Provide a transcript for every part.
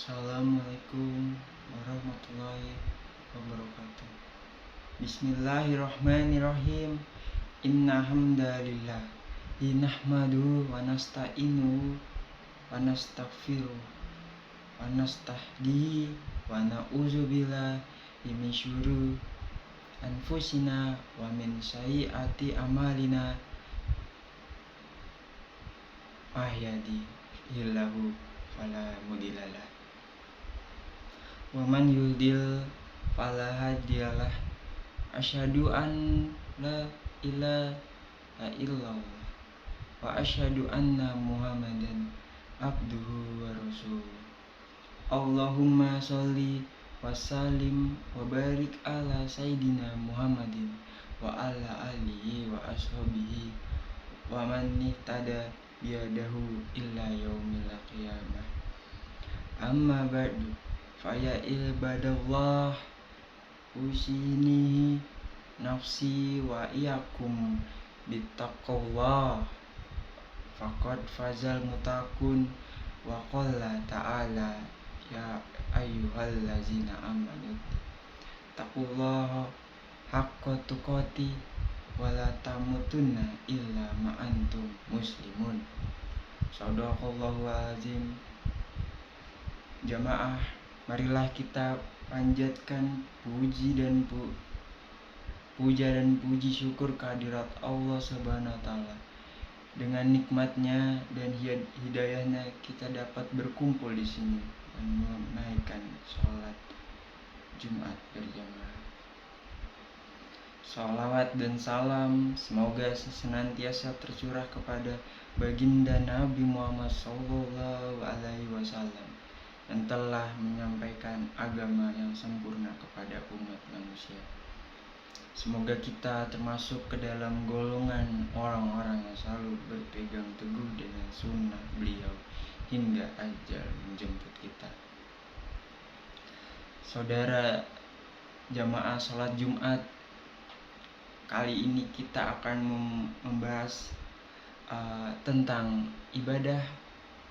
Assalamualaikum warahmatullahi wabarakatuh. Bismillahirrahmanirrahim. Inna hamdalillah nahmadu wa nasta'inu wa nastaghfiru wa nastahdihi wa na'udzubillahi min syururi anfusina wa min sayyiati amalina. Yahdihillahu fala mudhillalah wa man yudlil fala hadiyalah. Asyhadu an la ilaha illallah wa asyhadu anna Muhammadan abduhu wa rasuluh. Allahumma sholli wa sallim wa barik ala sayyidina Muhammadin wa ala alihi wa ashabihi wa man ihtada biyadahu illa yaumil qiyamah. Amma ba'du, faya ibadallah, usinihi nafsi wa iyakum bittaqullah, faqad fazal mutakun. Wa qala ta'ala, ya ayyuhallazina amanu taqullaha haqqa tuqati wa la tamutunna illa ma antum muslimun. Shadaqallahu azim. Jamaah, marilah kita panjatkan puja dan puji syukur kehadirat Allah Subhanahu wa taala. Dengan nikmatnya dan hidayahnya kita dapat berkumpul di sini dan menunaikan sholat Jumat berjamaah. Salawat dan salam semoga senantiasa tercurah kepada baginda Nabi Muhammad SAW yang telah menyampaikan agama yang sempurna kepada umat manusia. Semoga kita termasuk ke dalam golongan orang-orang yang selalu berpegang teguh dengan sunnah beliau hingga ajal menjemput kita. Saudara jamaah sholat Jumat, kali ini kita akan membahas tentang ibadah.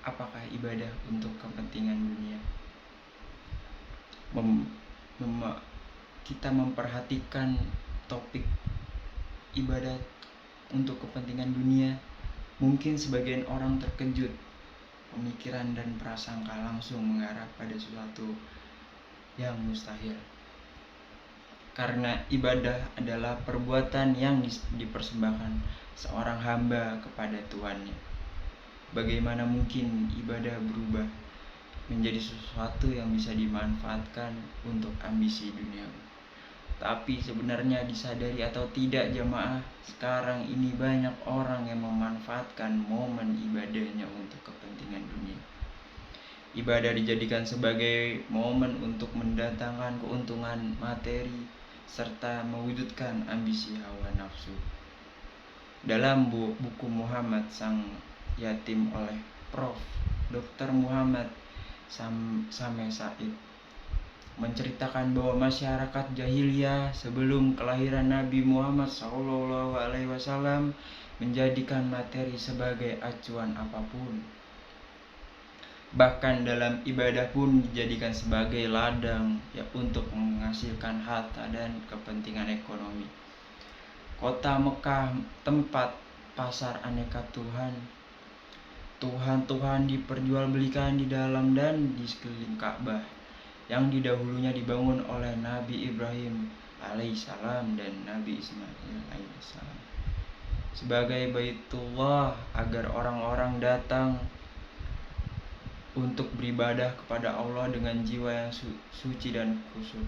Apakah ibadah untuk kepentingan dunia? Kita memperhatikan topik ibadah untuk kepentingan dunia, mungkin sebagian orang terkejut. Pemikiran dan prasangka langsung mengarah pada sesuatu yang mustahil. Karena ibadah adalah perbuatan yang dipersembahkan seorang hamba kepada Tuhannya. Bagaimana mungkin ibadah berubah menjadi sesuatu yang bisa dimanfaatkan untuk ambisi duniawi? Tapi sebenarnya disadari atau tidak jamaah, sekarang ini banyak orang yang memanfaatkan momen ibadahnya untuk kepentingan dunia. Ibadah dijadikan sebagai momen untuk mendatangkan keuntungan materi serta mewujudkan ambisi hawa nafsu. Dalam buku Muhammad Sang Yatim oleh Prof. Dr. Muhammad Sameh Said menceritakan bahwa masyarakat jahiliyah sebelum kelahiran Nabi Muhammad SAW menjadikan materi sebagai acuan apapun. Bahkan dalam ibadah pun dijadikan sebagai ladang untuk menghasilkan harta dan kepentingan ekonomi. Kota Mekah tempat pasar aneka Tuhan diperjualbelikan di dalam dan di sekeliling Ka'bah yang didahulunya dibangun oleh Nabi Ibrahim alaihissalam dan Nabi Ismail alaihissalam sebagai Baitullah agar orang-orang datang untuk beribadah kepada Allah dengan jiwa yang suci dan khusyuk.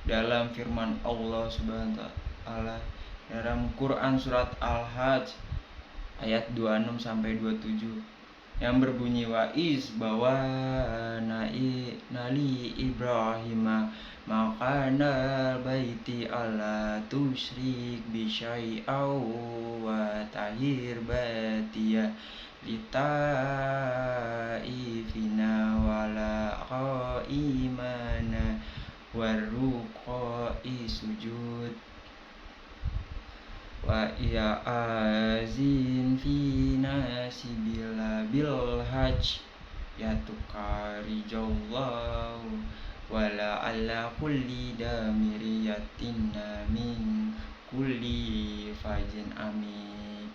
Dalam firman Allah Subhanahu wa taala dalam Quran surat Al-Hajj ayat 26-27 yang berbunyi, wa iz bawa nali Ibrahim makana baiti alla tusyrik bi syai'aw wa tahir batiya litaifina wala qaimana warruqa'i sujud wa iya azin fi nasi bil hajj ya tukarijallahu wala ala kulli damiriyatina min kulli fajin amik,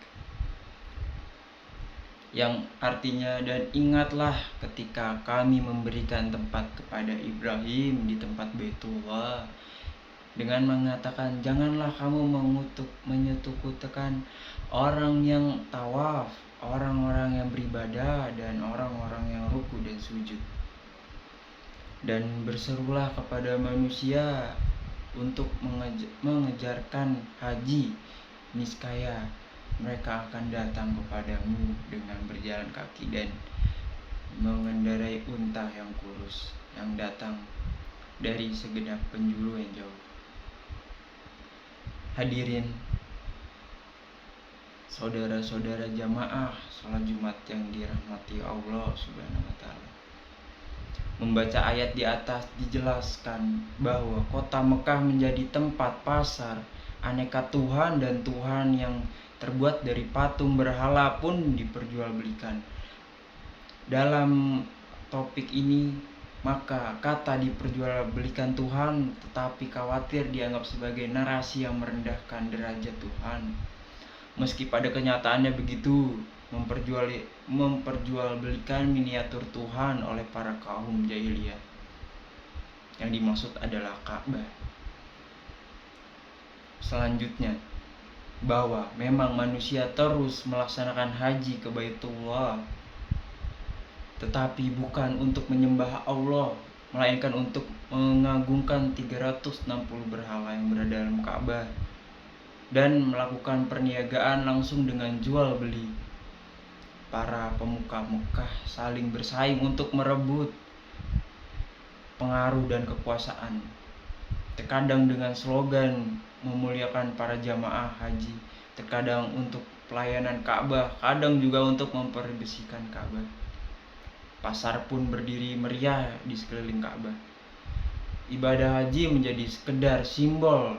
yang artinya, dan ingatlah ketika kami memberikan tempat kepada Ibrahim di tempat Baitullah dengan mengatakan, janganlah kamu menyekutukan orang yang tawaf, orang-orang yang beribadah, dan orang-orang yang ruku dan sujud. Dan berserulah kepada manusia untuk mengejarkan haji, niscaya mereka akan datang kepadamu dengan berjalan kaki dan mengendarai unta yang kurus yang datang dari segenap penjuru yang jauh. Hadirin saudara-saudara jamaah sholat Jumat yang dirahmati Allah Subhanahu wa Ta'ala, membaca ayat di atas dijelaskan bahwa kota Mekah menjadi tempat pasar aneka Tuhan, dan Tuhan yang terbuat dari patung berhala pun diperjualbelikan. Dalam topik ini, maka kata diperjualbelikan Tuhan tetapi khawatir dianggap sebagai narasi yang merendahkan derajat Tuhan. Meski pada kenyataannya begitu, memperjualbelikan miniatur Tuhan oleh para kaum jahiliyah. Yang dimaksud adalah Ka'bah. Selanjutnya, bahwa memang manusia terus melaksanakan haji ke Baitullah, tetapi bukan untuk menyembah Allah, melainkan untuk mengagungkan 360 berhala yang berada dalam Ka'bah dan melakukan perniagaan langsung dengan jual beli. Para pemuka Mekah saling bersaing untuk merebut pengaruh dan kekuasaan, terkadang dengan slogan memuliakan para jamaah haji, terkadang untuk pelayanan Ka'bah, kadang juga untuk memperbesarkan Ka'bah. Pasar pun berdiri meriah di sekeliling Ka'bah. Ibadah haji menjadi sekedar simbol,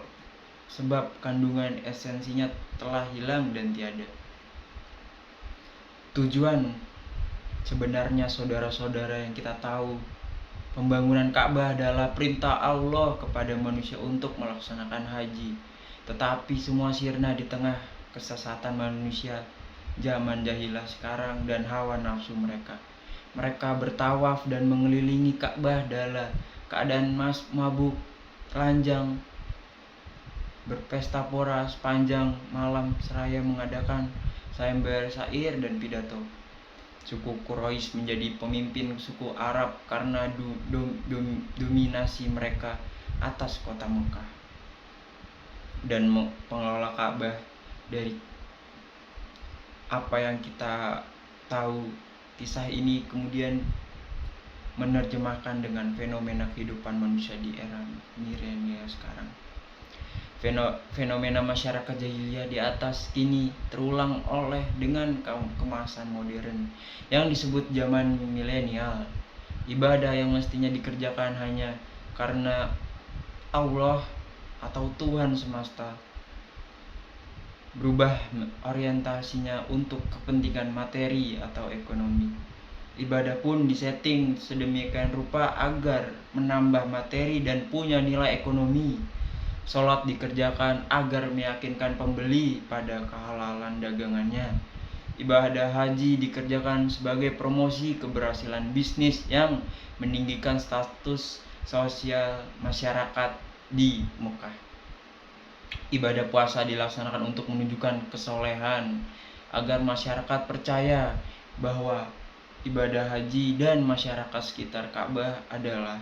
sebab kandungan esensinya telah hilang dan tiada. Tujuan sebenarnya saudara-saudara yang kita tahu, pembangunan Ka'bah adalah perintah Allah kepada manusia untuk melaksanakan haji. Tetapi semua sirna di tengah kesesatan manusia zaman jahilah sekarang dan hawa nafsu mereka. Mereka bertawaf dan mengelilingi Ka'bah dalam keadaan mabuk, telanjang, berpesta pora sepanjang malam seraya mengadakan sayembara syair dan pidato. Suku Quraisy menjadi pemimpin suku Arab karena dominasi mereka atas kota Mekah. Dan pengelola Ka'bah, dari apa yang kita tahu, kisah ini kemudian menerjemahkan dengan fenomena kehidupan manusia di era milenial sekarang. Fenomena masyarakat jahiliyah di atas kini terulang oleh dengan kemasan modern yang disebut zaman milenial. Ibadah yang mestinya dikerjakan hanya karena Allah atau Tuhan semesta berubah orientasinya untuk kepentingan materi atau ekonomi. Ibadah pun disetting sedemikian rupa agar menambah materi dan punya nilai ekonomi. Sholat dikerjakan agar meyakinkan pembeli pada kehalalan dagangannya. Ibadah haji dikerjakan sebagai promosi keberhasilan bisnis yang meninggikan status sosial masyarakat di Mekah. Ibadah puasa dilaksanakan untuk menunjukkan kesolehan agar masyarakat percaya bahwa ibadah haji dan masyarakat sekitar Ka'bah adalah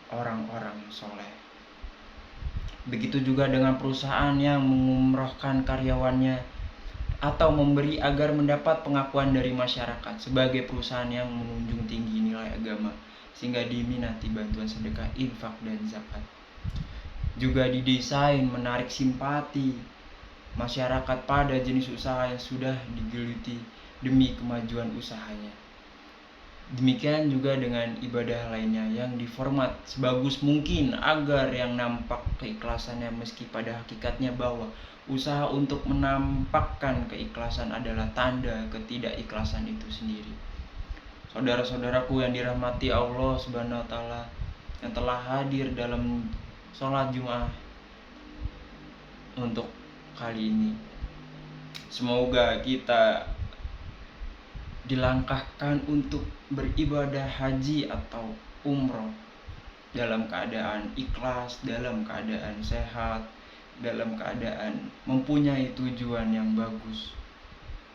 orang-orang soleh. Begitu juga dengan perusahaan yang mengumrohkan karyawannya atau memberi agar mendapat pengakuan dari masyarakat sebagai perusahaan yang menunjung tinggi nilai agama sehingga diminati bantuan sedekah, infak, dan zakat. Juga didesain menarik simpati masyarakat pada jenis usaha yang sudah digeluti demi kemajuan usahanya. Demikian juga dengan ibadah lainnya yang diformat sebagus mungkin agar yang nampak keikhlasannya, meski pada hakikatnya bahwa usaha untuk menampakkan keikhlasan adalah tanda ketidakikhlasan itu sendiri. Saudara-saudaraku yang dirahmati Allah Subhanahu wa taala, yang telah hadir dalam sholat Jumat untuk kali ini, semoga kita dilangkahkan untuk beribadah haji atau umroh dalam keadaan ikhlas, dalam keadaan sehat, dalam keadaan mempunyai tujuan yang bagus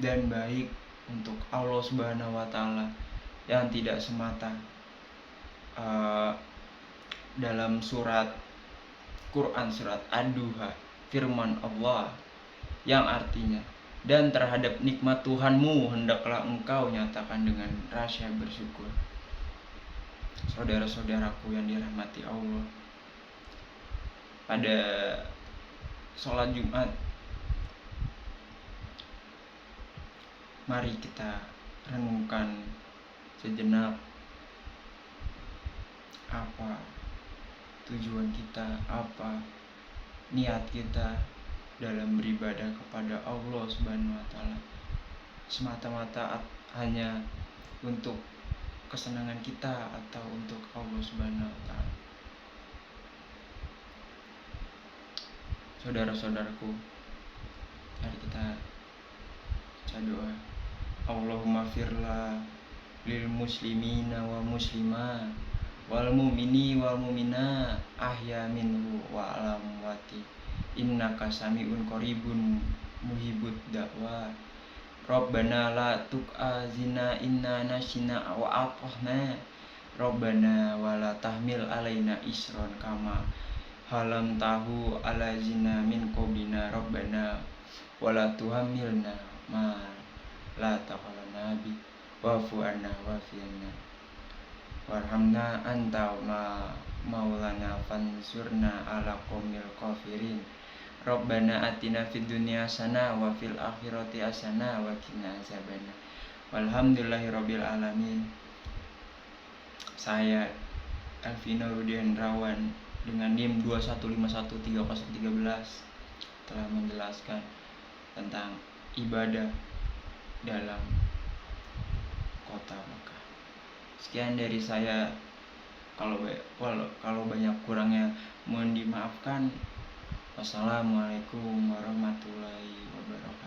dan baik untuk Allah Subhanahu wa taala, yang tidak semata dalam surat Quran surat Ad-Duha firman Allah yang artinya, dan terhadap nikmat Tuhanmu hendaklah engkau nyatakan dengan rasa bersyukur. Saudara-saudaraku yang dirahmati Allah, pada sholat Jumat mari kita renungkan sejenak apa tujuan kita, apa niat kita dalam beribadah kepada Allah Subhanahu wa taala. Semata-mata hanya untuk kesenangan kita atau untuk Allah Subhanahu wa taala. Saudara-saudaraku, mari kita baca doa. Allahumma firla lil muslimina wa muslimah wal mu'mini wal mu'minat ahya minhu wa alamwati innaka sami'un qaribun muhibud da'wa. Rabbana la tu'azina inna nasina wa atahna Rabbana wa la tahmil alaina isron kama halam tahu ala zina min qablina Rabbana wa la tuhammilna ma la taqalana bi wa'fu anna wa'fi anna warhamna anta maulana fansurna ala qaumil kafirin. Rabbana atina fid dunya hasanah wa fil akhirati hasanah wa qina azabannar. Walhamdulillahirabbil alamin. Saya Alvino Rudian Rawan dengan NIM 2151313 telah menjelaskan tentang ibadah dalam kota Mekah. Sekian dari saya. Kalau banyak kurangnya mohon dimaafkan. Wassalamualaikum warahmatullahi wabarakatuh.